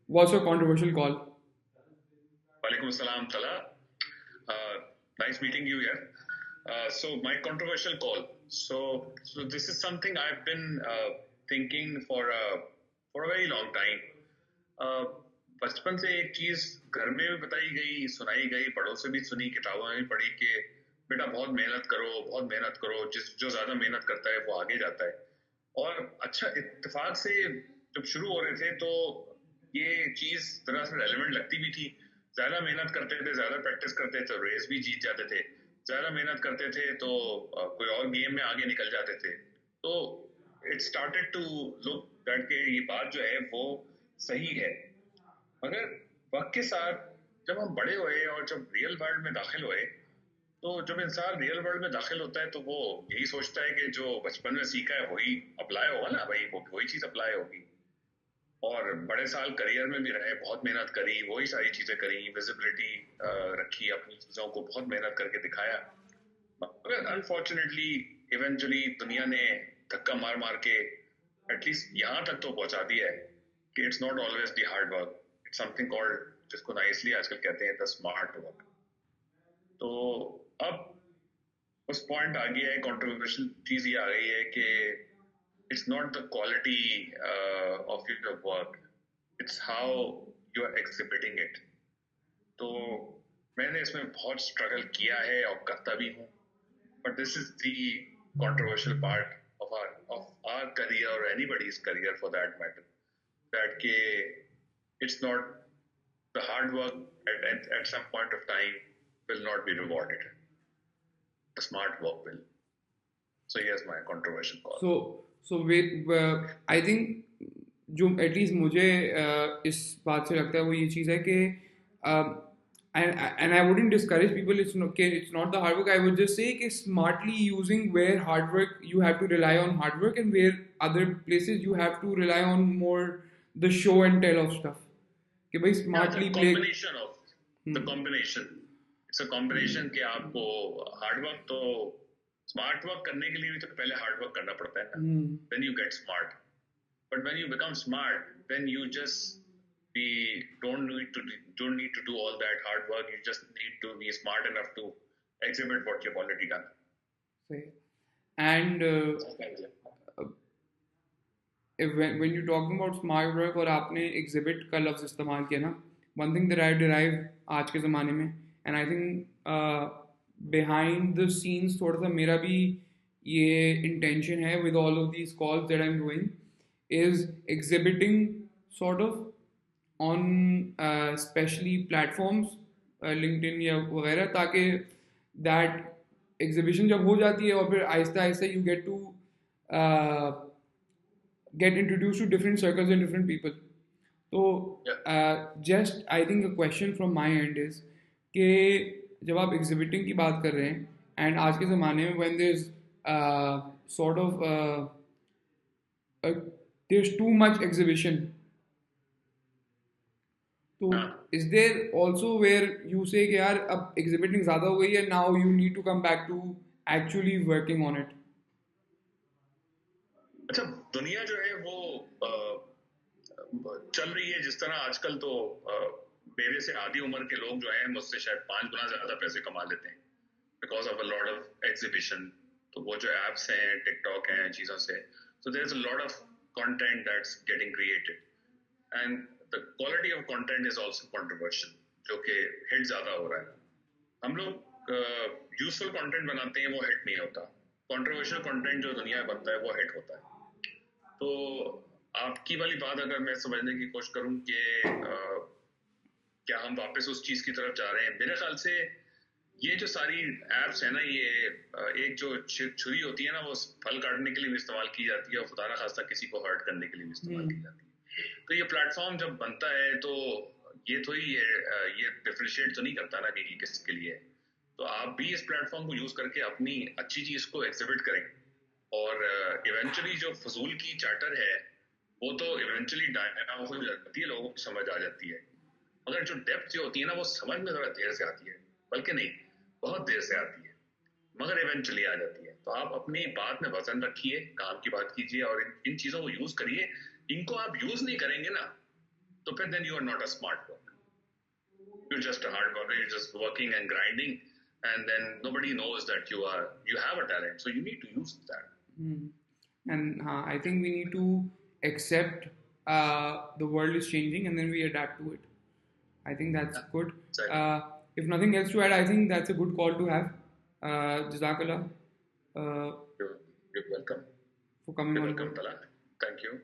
What's your controversial call? Walaikum assalam, Tala. Nice meeting you here. So my controversial call. So this is something I've been thinking for a very long time. Uh, बचपन से एक चीज घर में भी बताई गई, सुनाई गई, बड़ों से भी सुनी, किताबों में भी पढ़ी कि बेटा बहुत मेहनत करो, जिस जो ज्यादा मेहनत करता है वो आगे जाता है। और अच्छा इत्तेफाक से जब शुरू हो रहे थे तो ये चीज तरह से रेलेवेंट लगती भी थी। ज्यादा मेहनत करते थे, ज्यादा प्रैक्टिस करते थे तो रेस भी जीत जाते थे, ज्यादा मेहनत करते थे तो कोई और गेम में आगे निकल जाते थे। तो it started to look that के ये बात जो है वो सही है। मगर वक्त के साथ जब हम बड़े हुए और जब रियल वर्ल्ड में दाखिल हुए, तो जब इंसान रियल वर्ल्ड में दाखिल होता है तो वो यही सोचता है कि जो बचपन में सीखा है वही अप्लाई होगा ना भाई, वो वही चीज अप्लाई होगी। और बड़े साल करियर में भी रहे, बहुत मेहनत करी, वही सारी चीजें करी, विजिबिलिटी रखी, अपनी चीजों को बहुत मेहनत करके दिखाया। मगर अनफॉर्चुनेटली इवेंचुअली दुनिया ने धक्का मार मार के एटलीस्ट यहाँ तक तो पहुंचा दिया है कि it's not always the hard work, it's something called, जिसको नाइसली आजकल कहते हैं द स्मार्ट वर्क। तो अब उस पॉइंट आ गया है, कंट्रोवर्शियल चीज ये आ गई है कि it's not the quality of your work, it's how you are exhibiting it. तो मैंने इसमें बहुत स्ट्रगल किया है और करता भी हूँ। But this is the controversial part of our career or anybody's career for that matter, that ke it's not the hard work at some point of time will not be rewarded, the smart work will. So here's my controversial call. So wait, I think जो at least मुझे इस बात से लगता है वो ये चीज़ है कि and I wouldn't discourage people. It's not the hard work. I would just say कि smartly using where hard work you have to rely on hard work, and where other places you have to rely on more the show and tell of stuff. कि भाई smartly play. Combination of the combination. It's a combination कि आपको hard work तो smart work करने के लिए भी तो पहले हार्ड वर्क करना पड़ता है ना, then you get smart. But when you become smart, then you just be don't need to do all that hard work. You just need to be smart enough to exhibit what you've already done. And when you're talking about smart work और आपने exhibit का लफ्ज़ इस्तेमाल किया ना, one thing that I derive आज के ज़माने में, and I think behind the scenes थोड़ा सा मेरा भी ये intention है with all of these calls that I'm doing, is exhibiting sort of on especially platforms LinkedIn या वगैरह, ताकि that exhibition जब हो जाती है और फिर Aahista Aahista you get to get introduced to different circles and different people. So just I think a question from my end is कि जब आप exhibiting की बात कर रहे हैं and आज के ज़माने में when there's sort of there's too much exhibition, तो is there also where you say कि यार अब exhibiting ज़्यादा हो गई है, now you need to come back to actually working on it? अच्छा, दुनिया जो है वो चल रही है जिस तरह आजकल, तो मेरे से आधी उम्र के लोग जो हैं मुझसे शायद 5 गुना ज्यादा पैसे कमा लेते हैं because of a lot of exhibition. तो वो जो एप्स हैं, टिकटॉक हैं, चीजों से, so there's a lot of content that's getting created and the quality of content is also controversial, जो कि हिट ज्यादा हो रहा है। हम लोग यूजफुल कंटेंट बनाते हैं, वो हिट नहीं होता। कंट्रोवर्शियल कंटेंट जो दुनिया में बनता है वो हिट होता है। तो आपकी वाली बात अगर मैं समझने की कोशिश करूं कि क्या हम वापस उस चीज की तरफ जा रहे हैं, मेरे ख्याल से ये जो सारी एप्स है ना, ये एक जो छुरी होती है ना, वो फल काटने के लिए भी इस्तेमाल की जाती है और खुदा ना खास्ता किसी को हर्ट करने के लिए भी इस्तेमाल की जाती है। तो ये प्लेटफॉर्म जब बनता है तो ये थोड़ी ये डिफरेंशिएट तो नहीं करता ना कि किसके लिए है। तो आप भी इस प्लेटफॉर्म को यूज करके अपनी अच्छी चीज को एग्जिबिट करें, और इवेंचुअली जो फजूल की चार्टर है वो तो इवेंचुअली डाउन हो जाती है, लोगों को समझ आ जाती है। मगर जो डेप्थ जो होती है ना, वो समझ में थोड़ा देर से आती है, बल्कि नहीं, बहुत देर से आती है, मगर इवेंचुअली आ जाती है। तो आप अपनी बात में वजन रखिए, काम की बात कीजिए और इन चीजों को यूज करिए। इनको आप यूज नहीं करेंगे ना, तो फिर then you are not a smart worker. You're just a hard worker. You're just working and grinding, and then nobody knows that you have a talent. So you need to use that. And I think we need to accept the world is changing, and then we adapt to it. I think that's good. Exactly. If nothing else to add, I think that's a good call to have. Jazakallah You're welcome. for coming You're on welcome, board. Tala. Thank you.